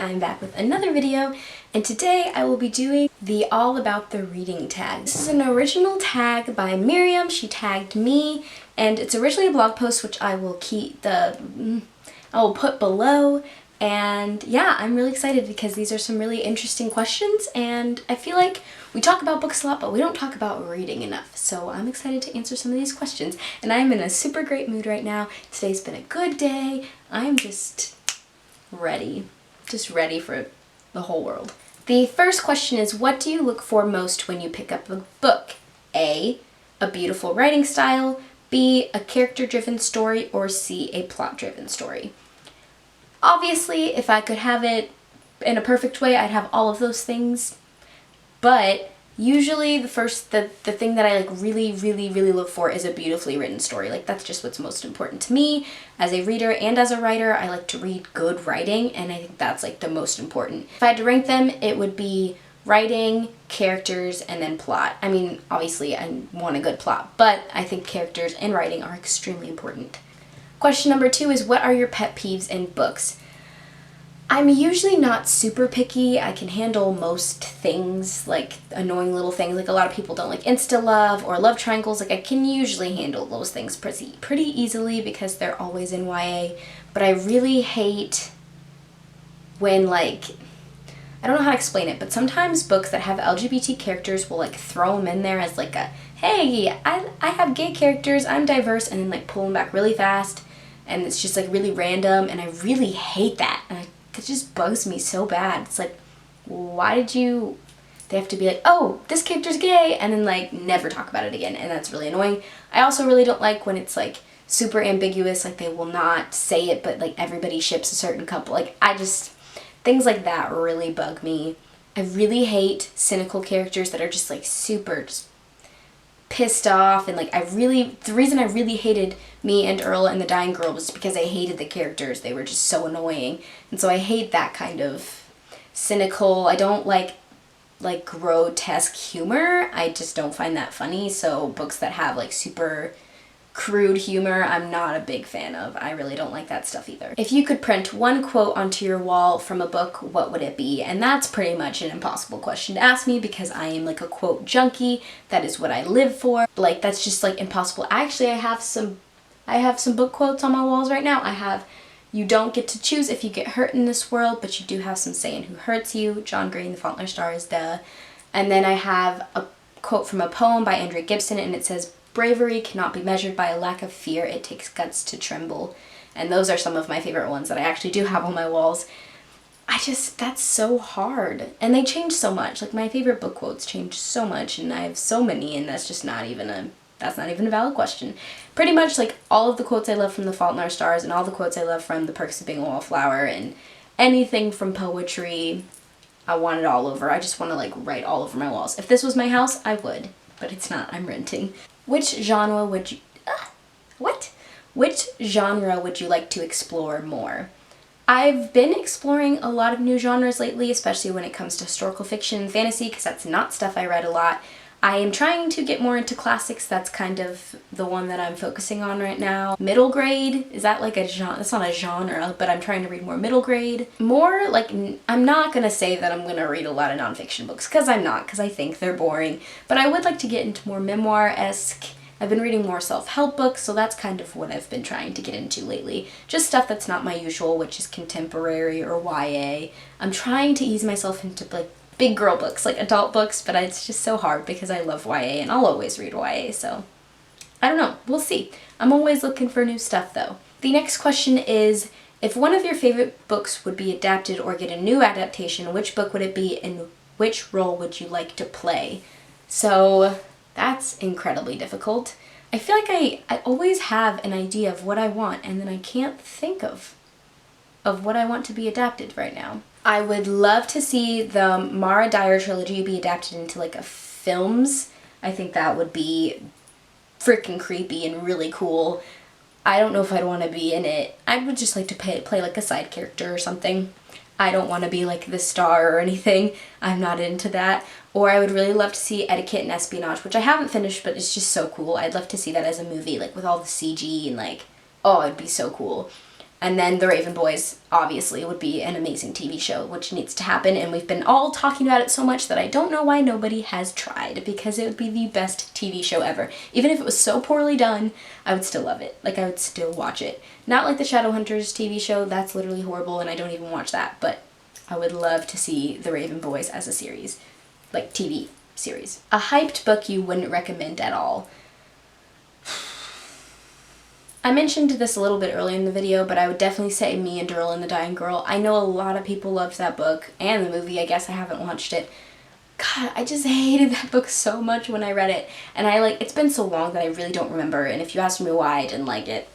I'm back with another video, and today I will be doing the All About the Reading tag. This is an original tag by Miriam. She tagged me, and it's originally a blog post which I will put below. And yeah, I'm really excited because these are some really interesting questions, and I feel like we talk about books a lot, but we don't talk about reading enough. So I'm excited to answer some of these questions, and I'm in a super great mood right now. Today's been a good day. I'm just ready for the whole world. The first question is, what do you look for most when you pick up a book? A beautiful writing style, B, a character-driven story, or C, a plot-driven story. Obviously, if I could have it in a perfect way, I'd have all of those things, but usually the thing that I really look for is a beautifully written story. Like, that's just what's most important to me as a reader and as a writer. I like to read good writing, and I think that's like the most important. If I had to rank them, it would be writing, characters, and then plot. I mean, obviously I want a good plot, but I think characters and writing are extremely important. Question number 2 is, what are your pet peeves in books? I'm usually not super picky. I can handle most things, like annoying little things. Like, a lot of people don't like insta-love or love triangles. Like, I can usually handle those things pretty easily because they're always in YA. But I really hate when, like, I don't know how to explain it, but sometimes books that have LGBT characters will like throw them in there as like a, hey, I have gay characters, I'm diverse, and then like pull them back really fast. And it's just like really random, and I really hate that. And it just bugs me so bad. It's like, why did you... They have to be like, oh, this character's gay, and then like never talk about it again, and that's really annoying. I also really don't like when it's like super ambiguous, like they will not say it, but like everybody ships a certain couple. Like, things like that really bug me. I really hate cynical characters that are just like super just pissed off, and like the reason I really hated Me and Earl and the Dying Girl was because I hated the characters. They were just so annoying, and so I hate that kind of cynical. I don't like grotesque humor. I just don't find that funny. So books that have like super crude humor, I'm not a big fan of. I really don't like that stuff either. If you could print one quote onto your wall from a book, what would it be? And that's pretty much an impossible question to ask me because I am like a quote junkie. That is what I live for. Like, that's just like impossible. Actually, I have some book quotes on my walls right now. I have, "You don't get to choose if you get hurt in this world, but you do have some say in who hurts you." John Gray and the Fault in Our Stars, duh. And then I have a quote from a poem by Andrea Gibson, and it says, "Bravery cannot be measured by a lack of fear. It takes guts to tremble." And those are some of my favorite ones that I actually do have on my walls. That's so hard. And they change so much. Like, my favorite book quotes change so much, and I have so many, and that's just not even a valid question. Pretty much, like, all of the quotes I love from The Fault in Our Stars and all the quotes I love from The Perks of Being a Wallflower and anything from poetry, I want it all over. I just want to, like, write all over my walls. If this was my house, I would. But it's not. I'm renting. Which genre would you... Which genre would you like to explore more? I've been exploring a lot of new genres lately, especially when it comes to historical fiction and fantasy, because that's not stuff I read a lot. I am trying to get more into classics. That's kind of the one that I'm focusing on right now. Middle grade, is that like a genre? That's not a genre, but I'm trying to read more middle grade. More like, I'm not gonna say that I'm gonna read a lot of nonfiction books, because I'm not, because I think they're boring. But I would like to get into more memoir-esque. I've been reading more self-help books, so that's kind of what I've been trying to get into lately. Just stuff that's not my usual, which is contemporary or YA. I'm trying to ease myself into like big girl books, like adult books, but it's just so hard because I love YA and I'll always read YA, so I don't know. We'll see. I'm always looking for new stuff though. The next question is, if one of your favorite books would be adapted or get a new adaptation, which book would it be and which role would you like to play? So that's incredibly difficult. I feel like I always have an idea of what I want, and then I can't think of what I want to be adapted right now. I would love to see the Mara Dyer trilogy be adapted into like a films. I think that would be freaking creepy and really cool. I don't know if I'd want to be in it. I would just like to play like a side character or something. I don't want to be like the star or anything. I'm not into that. Or I would really love to see Etiquette and Espionage, which I haven't finished, but it's just so cool. I'd love to see that as a movie, like with all the CG and like, oh, it'd be so cool. And then The Raven Boys, obviously, would be an amazing TV show, which needs to happen, and we've been all talking about it so much that I don't know why nobody has tried, because it would be the best TV show ever. Even if it was so poorly done, I would still love it. Like, I would still watch it. Not like the Shadowhunters TV show, that's literally horrible, and I don't even watch that, but I would love to see The Raven Boys as a series. Like, TV series. A hyped book you wouldn't recommend at all. I mentioned this a little bit earlier in the video, but I would definitely say Me and Earl and the Dying Girl. I know a lot of people loved that book, and the movie. I guess I haven't watched it. God, I just hated that book so much when I read it. And it's been so long that I really don't remember, and if you ask me why I didn't like it,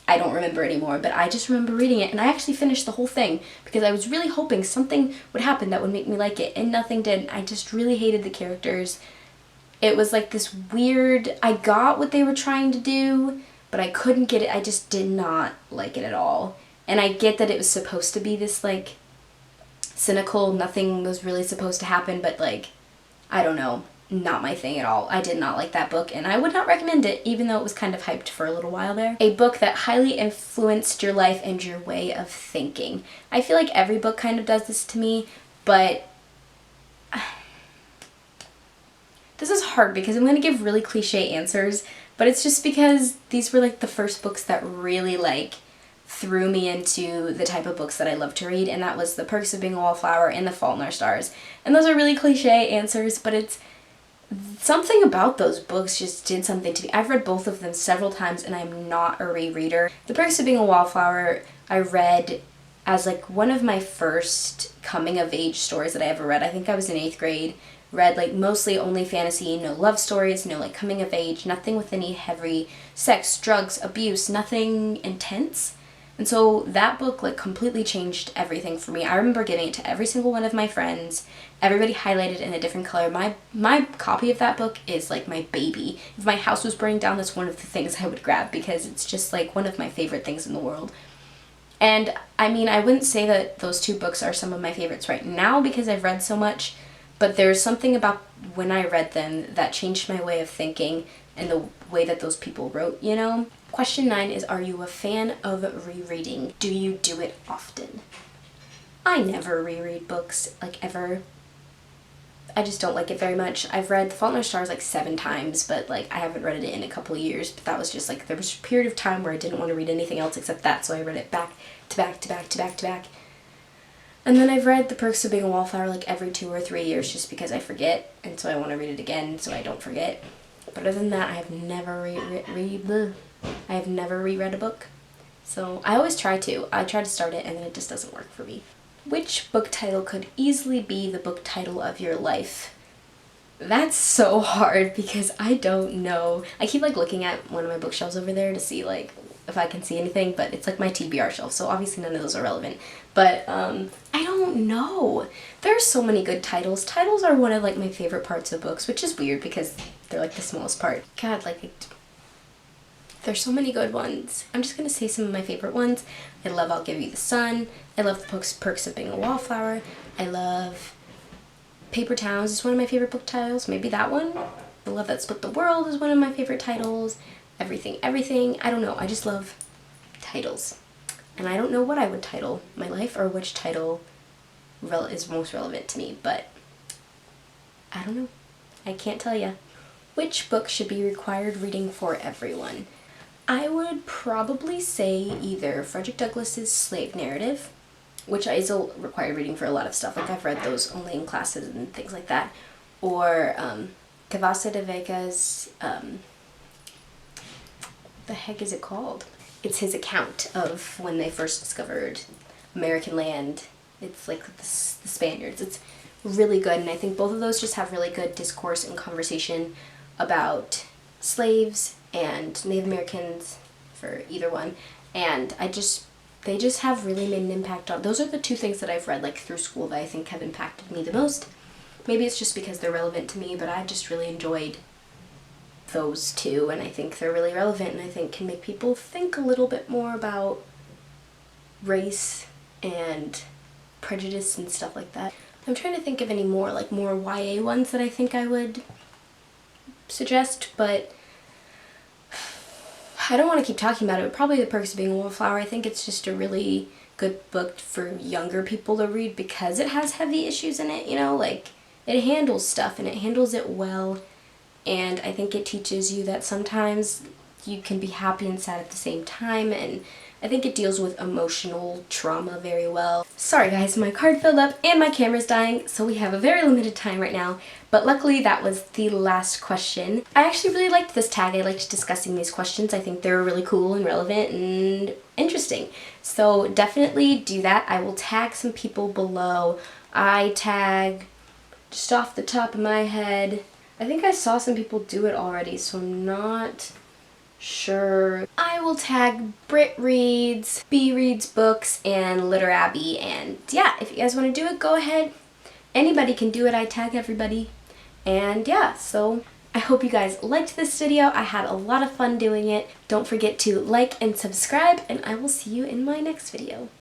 I don't remember anymore, but I just remember reading it, and I actually finished the whole thing because I was really hoping something would happen that would make me like it, and nothing did. I just really hated the characters. It was like this weird, I got what they were trying to do, but I couldn't get it. I just did not like it at all. And I get that it was supposed to be this, like, cynical, nothing was really supposed to happen, but, like, I don't know, not my thing at all. I did not like that book, and I would not recommend it, even though it was kind of hyped for a little while there. A book that highly influenced your life and your way of thinking. I feel like every book kind of does this to me, but this is hard because I'm going to give really cliche answers, but it's just because these were like the first books that really like threw me into the type of books that I love to read, and that was The Perks of Being a Wallflower and The Fault in Our Stars. And those are really cliche answers, but it's something about those books just did something to me. I've read both of them several times, and I'm not a rereader. The Perks of Being a Wallflower I read as like one of my first coming of age stories that I ever read. I think I was in 8th grade. Read like mostly only fantasy, no love stories, no like coming of age, nothing with any heavy sex, drugs, abuse, nothing intense. And so that book like completely changed everything for me. I remember giving it to every single one of my friends. Everybody highlighted in a different color. My copy of that book is like my baby. If my house was burning down, that's one of the things I would grab because it's just like one of my favorite things in the world. And I mean, I wouldn't say that those two books are some of my favorites right now because I've read so much, but there's something about when I read them that changed my way of thinking and the way that those people wrote, you know? Question 9 is, are you a fan of rereading? Do you do it often? I never reread books, like, ever. I just don't like it very much. I've read The Fault in Our Stars like 7 times, but like I haven't read it in a couple of years, but that was just like, there was a period of time where I didn't want to read anything else except that, so I read it back to back to back to back to back. And then I've read The Perks of Being a Wallflower like every 2 or 3 years just because I forget, and so I want to read it again so I don't forget. But other than that, I have never reread a book. So I always try to. I try to start it and then it just doesn't work for me. Which book title could easily be the book title of your life? That's so hard because I don't know. I keep like looking at one of my bookshelves over there to see like if I can see anything, but it's like my TBR shelf, so obviously none of those are relevant. But I don't know. There are so many good titles. Titles are one of like my favorite parts of books, which is weird because they're like the smallest part. God, like there's so many good ones. I'm just gonna say some of my favorite ones. I love I'll Give You the Sun. I love The Perks of Being a Wallflower. I love Paper Towns is one of my favorite book titles. Maybe that one. The Love That Split the World is one of my favorite titles. Everything. I don't know. I just love titles. And I don't know what I would title my life or which title is most relevant to me, but I don't know. I can't tell you. Which book should be required reading for everyone? I would probably say either Frederick Douglass's Slave Narrative, which is a required reading for a lot of stuff, like I've read those only in classes and things like that, or Kavasa de Vega's, the heck is it called? It's his account of when they first discovered American land. It's like the Spaniards. It's really good, and I think both of those just have really good discourse and conversation about slaves and Native Americans, for either one, and they just have really made an impact on. Those are the two things that I've read like through school that I think have impacted me the most. Maybe it's just because they're relevant to me, but I just really enjoyed those two, and I think they're really relevant, and I think can make people think a little bit more about race and prejudice and stuff like that. I'm trying to think of any more, like more YA ones that I think I would suggest, but I don't want to keep talking about it, but probably The Perks of Being a Wallflower. I think it's just a really good book for younger people to read because it has heavy issues in it, you know, like it handles stuff and it handles it well, and I think it teaches you that sometimes you can be happy and sad at the same time, and I think it deals with emotional trauma very well. Sorry guys, my card filled up and my camera's dying, so we have a very limited time right now, but luckily that was the last question. I actually really liked this tag. I liked discussing these questions. I think they're really cool and relevant and interesting. So definitely do that. I will tag some people below. I tag, just off the top of my head, I think I saw some people do it already, so I'm not sure. I will tag Brit Reads, B Reads Books, and Litter Abby, and yeah, if you guys want to do it, go ahead. Anybody can do it. I tag everybody. And yeah, so I hope you guys liked this video. I had a lot of fun doing it. Don't forget to like and subscribe, and I will see you in my next video.